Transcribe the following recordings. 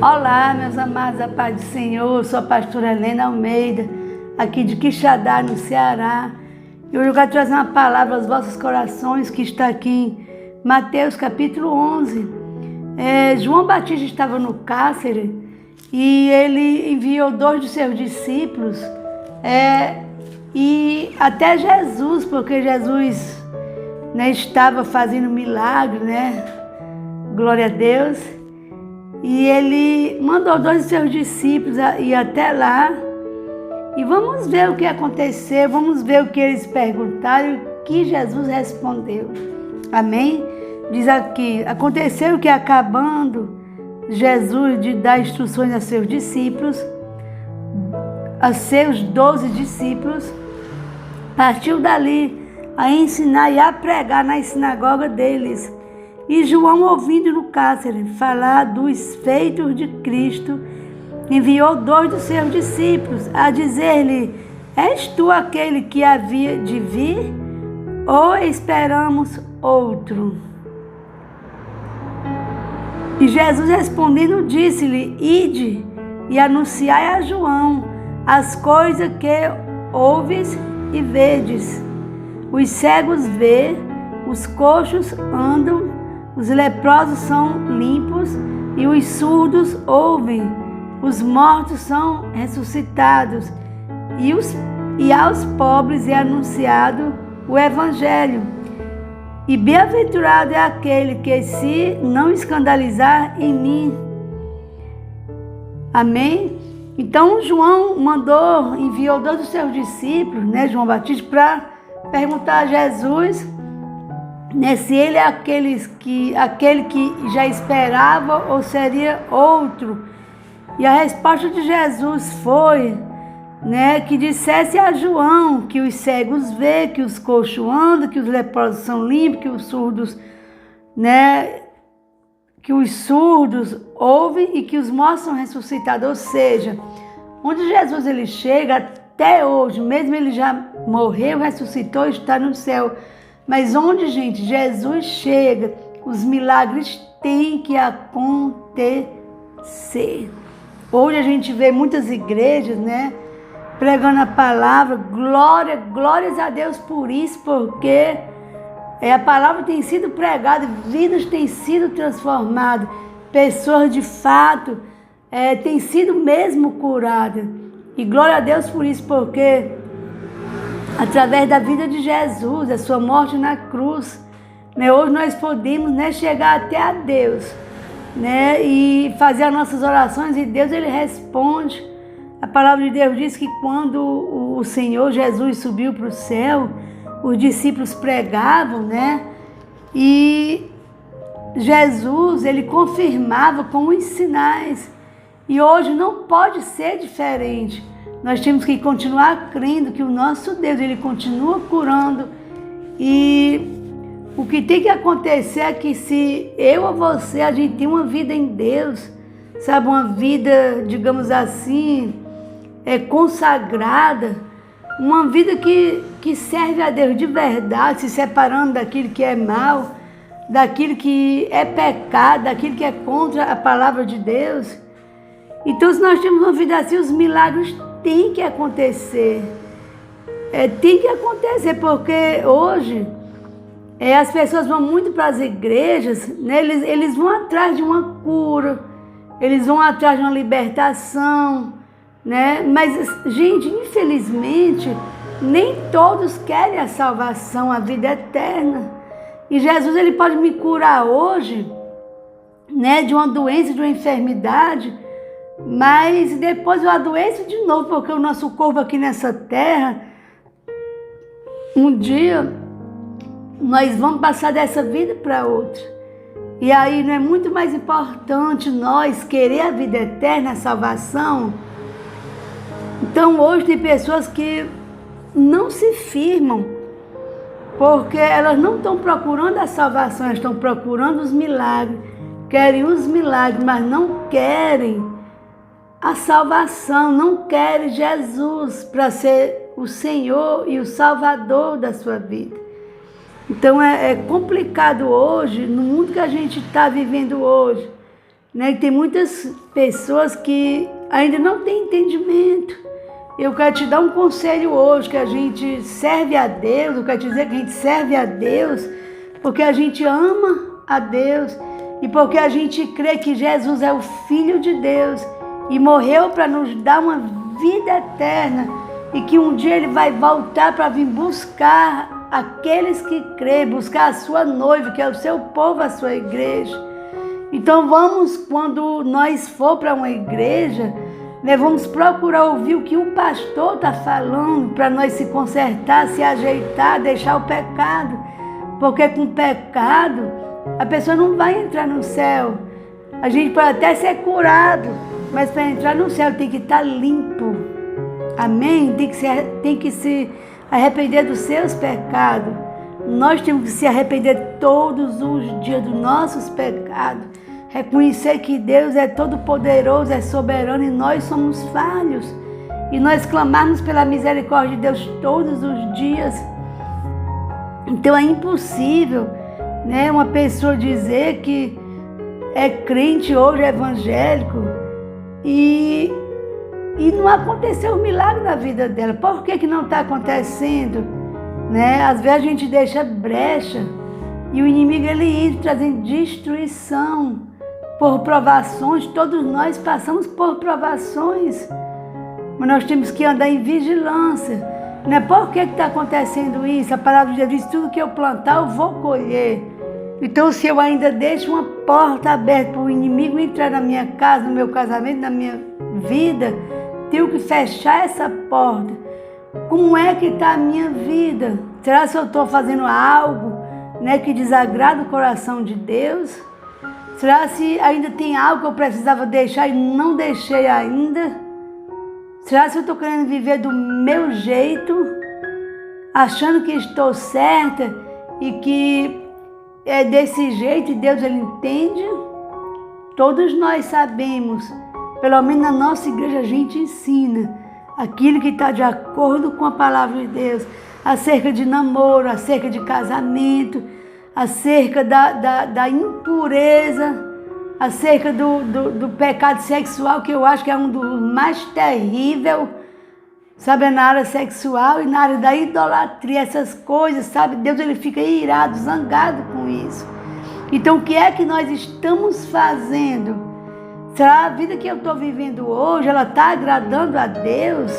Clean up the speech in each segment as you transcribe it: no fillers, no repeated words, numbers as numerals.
Olá, meus amados, a paz do Senhor. Eu sou a pastora Helena Almeida, aqui de Quixadá, no Ceará. E hoje eu quero trazer uma palavra aos vossos corações, que está aqui em Mateus capítulo 11. João Batista estava no cárcere e ele enviou 2 de seus discípulos e até Jesus, porque Jesus estava fazendo milagre, glória a Deus. E ele mandou 2 de seus discípulos ir até lá. E vamos ver o que aconteceu, vamos ver o que eles perguntaram e o que Jesus respondeu. Amém? Diz aqui: aconteceu que, acabando Jesus de dar instruções a seus discípulos, a seus 12 discípulos, partiu dali a ensinar e a pregar na sinagoga deles. E João, ouvindo no cárcere falar dos feitos de Cristo, enviou 2 dos seus discípulos a dizer-lhe: és tu aquele que havia de vir, ou esperamos outro? E Jesus, respondendo, disse-lhe: ide e anunciai a João as coisas que ouves e vedes. Os cegos vê, os coxos andam, os leprosos são limpos e os surdos ouvem, os mortos são ressuscitados e aos pobres é anunciado o Evangelho. E bem-aventurado é aquele que se não escandalizar em mim. Amém? Então João enviou 2 dos seus discípulos, João Batista, para perguntar a Jesus se ele é aquele que já esperava ou seria outro. E a resposta de Jesus foi que dissesse a João que os cegos vê, que os coxos andam, que os leprosos são limpos, que os surdos ouvem e que os mortos são ressuscitados. Ou seja, onde Jesus ele chega até hoje, mesmo ele já morreu, ressuscitou, está no céu. Mas onde, gente, Jesus chega, os milagres têm que acontecer. Hoje a gente vê muitas igrejas, pregando a palavra, glórias a Deus por isso, porque a palavra tem sido pregada, vidas têm sido transformadas, pessoas de fato têm sido mesmo curadas. E glória a Deus por isso, porque através da vida de Jesus, a sua morte na cruz, hoje nós podemos chegar até a Deus, e fazer as nossas orações, e Deus ele responde. A palavra de Deus diz que quando o Senhor Jesus subiu para o céu, os discípulos pregavam, e Jesus ele confirmava com os sinais. E hoje não pode ser diferente. Nós temos que continuar crendo que o nosso Deus, ele continua curando. E o que tem que acontecer é que, se eu ou você, a gente tem uma vida em Deus, sabe, uma vida, digamos assim, consagrada, uma vida que serve a Deus de verdade, se separando daquilo que é mal, daquilo que é pecado, daquilo que é contra a palavra de Deus. Então, se nós temos uma vida assim, os milagres tem que acontecer. Tem que acontecer, porque hoje as pessoas vão muito para as igrejas, eles vão atrás de uma cura, eles vão atrás de uma libertação, Mas, gente, infelizmente, nem todos querem a salvação, a vida eterna. E Jesus ele pode me curar hoje, de uma doença, de uma enfermidade, mas depois eu adoeço de novo, porque o nosso corpo aqui nessa terra, um dia nós vamos passar dessa vida para outra. E aí não é muito mais importante nós querer a vida eterna, a salvação? Então hoje tem pessoas que não se firmam, porque elas não estão procurando a salvação, elas estão procurando os milagres, querem os milagres, mas não querem a salvação, não querem Jesus para ser o Senhor e o Salvador da sua vida. Então é complicado hoje, no mundo que a gente está vivendo hoje, né? Tem muitas pessoas que ainda não têm entendimento. Eu quero te dar um conselho hoje, que a gente serve a Deus, eu quero te dizer que a gente serve a Deus porque a gente ama a Deus e porque a gente crê que Jesus é o Filho de Deus e morreu para nos dar uma vida eterna e que um dia Ele vai voltar para vir buscar aqueles que creem, buscar a sua noiva, que é o seu povo, a sua igreja. Então vamos, quando nós for para uma igreja, né, vamos procurar ouvir o que o pastor está falando para nós se consertar, se ajeitar, deixar o pecado. Porque com pecado a pessoa não vai entrar no céu. A gente pode até ser curado, mas para entrar no céu tem que estar limpo. Amém? Tem que se arrepender dos seus pecados. Nós temos que se arrepender todos os dias dos nossos pecados. Reconhecer que Deus é todo poderoso, é soberano e nós somos falhos. E nós clamarmos pela misericórdia de Deus todos os dias. Então é impossível, né, uma pessoa dizer que é crente hoje, é evangélico, e não aconteceu um milagre na vida dela. Por que não está acontecendo? Né? Às vezes a gente deixa brecha e o inimigo ele entra trazendo destruição por provações. Todos nós passamos por provações, mas nós temos que andar em vigilância. Né? Por que está acontecendo isso? A palavra de Deus diz: tudo que eu plantar eu vou colher. Então, se eu ainda deixo uma porta aberta para o inimigo entrar na minha casa, no meu casamento, na minha vida, tenho que fechar essa porta. Como é que está a minha vida? Será que eu estou fazendo algo, né, que desagrada o coração de Deus? Será se ainda tem algo que eu precisava deixar e não deixei ainda? Será se eu estou querendo viver do meu jeito, achando que estou certa e que é desse jeito e Deus ele entende? Todos nós sabemos, pelo menos na nossa igreja a gente ensina aquilo que está de acordo com a palavra de Deus, acerca de namoro, acerca de casamento, acerca da impureza, acerca do pecado sexual, que eu acho que é um dos mais terríveis, sabe, na área sexual e na área da idolatria, essas coisas, sabe, Deus ele fica irado, zangado com isso. Então o que é que nós estamos fazendo? Será a vida que eu estou vivendo hoje, ela está agradando a Deus?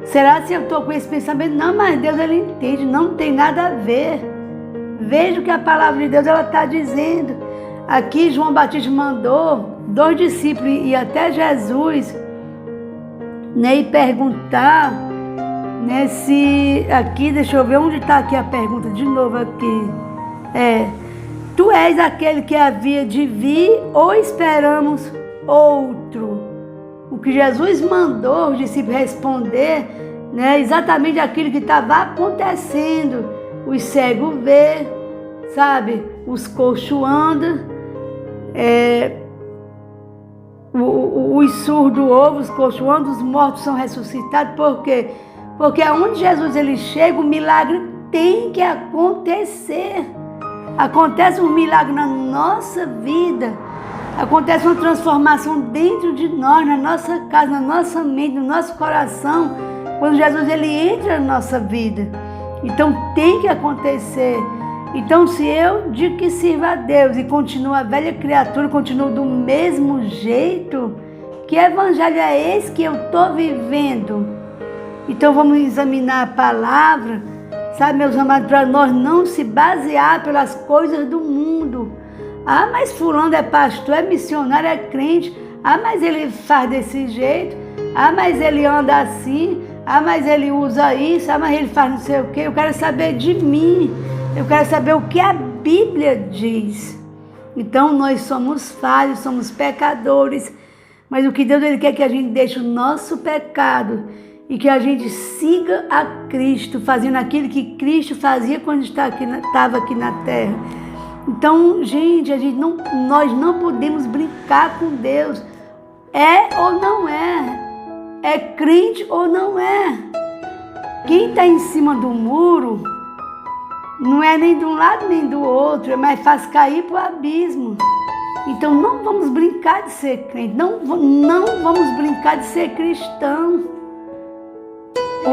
Será se eu estou com esse pensamento? Não, mas Deus ele entende, não tem nada a ver. Veja o que a palavra de Deus ela está dizendo. Aqui João Batista mandou 2 discípulos e até Jesus, né, e perguntar, né, se aqui, deixa eu ver onde está aqui a pergunta de novo aqui. Tu és aquele que havia de vir ou esperamos outro? O que Jesus mandou os discípulos responder, né, exatamente aquilo que estava acontecendo. Os cegos vê, sabe, os coxos andam, os surdos ouvem, os coxos andam, os mortos são ressuscitados. Por quê? Porque aonde Jesus ele chega, o milagre tem que acontecer. Acontece um milagre na nossa vida, acontece uma transformação dentro de nós, na nossa casa, na nossa mente, no nosso coração, quando Jesus ele entra na nossa vida. Então tem que acontecer. Então, se eu digo que sirvo a Deus e continuo a velha criatura, continuo do mesmo jeito, que evangelho é esse que eu estou vivendo? Então, vamos examinar a palavra, sabe, meus amados, para nós não se basear pelas coisas do mundo. Ah, mas fulano é pastor, é missionário, é crente. Ah, mas ele faz desse jeito. Ah, mas ele anda assim. Ah, mas ele usa isso. Ah, mas ele faz não sei o quê. Eu quero saber de mim. Eu quero saber o que a Bíblia diz. Então nós somos falhos, somos pecadores, mas o que Deus ele quer que a gente deixe o nosso pecado e que a gente siga a Cristo, fazendo aquilo que Cristo fazia quando estava aqui na terra. Então, gente, nós não podemos brincar com Deus. É ou não é? É crente ou não é? Quem está em cima do muro não é nem de um lado nem do outro, mas faz cair para o abismo. Então não vamos brincar de ser crente, não vamos brincar de ser cristão.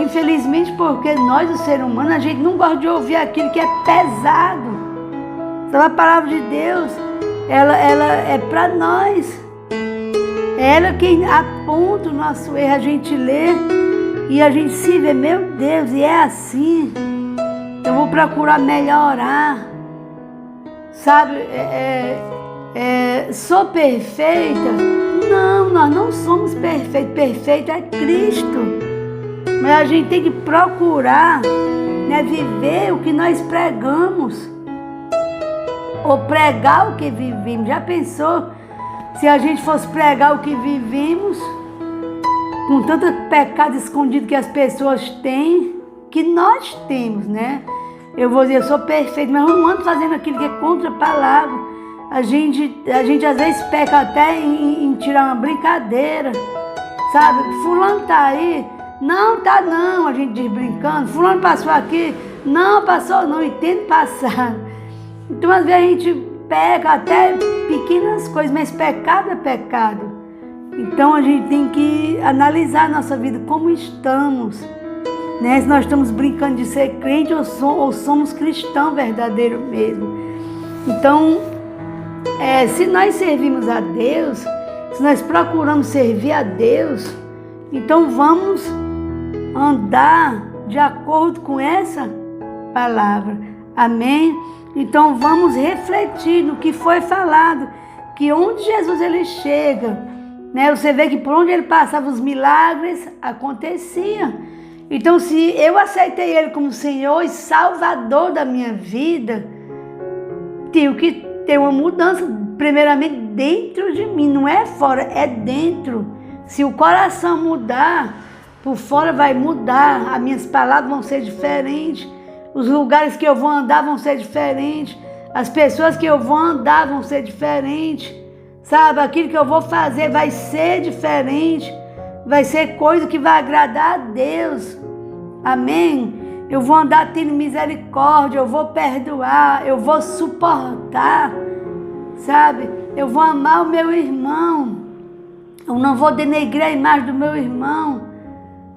Infelizmente, porque nós, o ser humano, a gente não gosta de ouvir aquilo que é pesado. Então a palavra de Deus, ela é para nós. É ela quem aponta o nosso erro, a gente lê e a gente se vê, meu Deus, e é assim. Eu vou procurar melhorar. Sabe, sou perfeita? Não, nós não somos perfeitos. Perfeito é Cristo. Mas a gente tem que procurar, né, viver o que nós pregamos. Ou pregar o que vivemos. Já pensou se a gente fosse pregar o que vivemos? Com tanto pecado escondido que as pessoas têm, que nós temos, né? Eu vou dizer, eu sou perfeito, mas eu não ando fazendo aquilo que é contra a palavra. A gente às vezes peca até em tirar uma brincadeira, sabe? Fulano tá aí, não tá não, a gente diz brincando. Fulano passou aqui, não passou não, e tenta passar. Então às vezes a gente peca até pequenas coisas, mas pecado é pecado. Então a gente tem que analisar a nossa vida, como estamos, né? Se nós estamos brincando de ser crente ou somos cristãos verdadeiros mesmo. Então, se nós servimos a Deus, se nós procuramos servir a Deus, então vamos andar de acordo com essa palavra. Amém? Então vamos refletir no que foi falado, que onde Jesus ele chega, né? Você vê que por onde ele passava os milagres aconteciam. Então se eu aceitei ele como Senhor e Salvador da minha vida, tenho que ter uma mudança primeiramente dentro de mim, não é fora, é dentro. Se o coração mudar, por fora vai mudar, as minhas palavras vão ser diferentes, os lugares que eu vou andar vão ser diferentes, as pessoas que eu vou andar vão ser diferentes, sabe? Aquilo que eu vou fazer vai ser diferente, vai ser coisa que vai agradar a Deus. Amém? Eu vou andar tendo misericórdia, eu vou perdoar, eu vou suportar, sabe? Eu vou amar o meu irmão, eu não vou denegrir a imagem do meu irmão,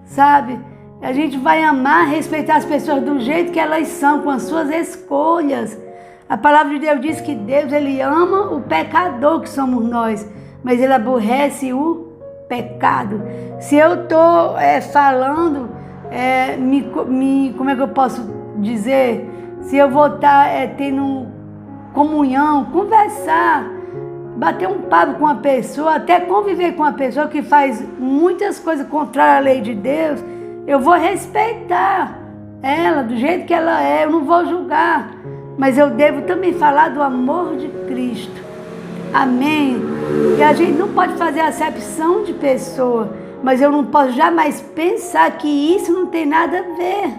sabe? A gente vai amar, respeitar as pessoas do jeito que elas são, com as suas escolhas. A palavra de Deus diz que Deus, ele ama o pecador que somos nós, mas ele aborrece o pecado. Se eu estou falando, como é que eu posso dizer? Se eu vou estar tendo comunhão, conversar, bater um papo com uma pessoa, até conviver com uma pessoa que faz muitas coisas contrárias à lei de Deus, eu vou respeitar ela do jeito que ela é, eu não vou julgar, mas eu devo também falar do amor de Cristo. Amém? E a gente não pode fazer acepção de pessoa, mas eu não posso jamais pensar que isso não tem nada a ver,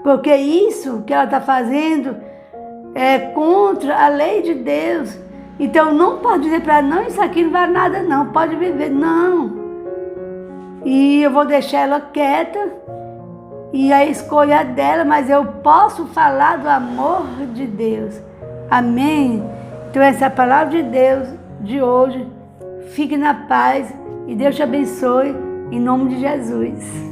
porque isso que ela está fazendo é contra a lei de Deus. Então não pode dizer para ela, não, isso aqui não vale nada não, pode viver, não. E eu vou deixar ela quieta, e a escolha dela, mas eu posso falar do amor de Deus. Amém? Então essa é a palavra de Deus de hoje. Fique na paz e Deus te abençoe, em nome de Jesus.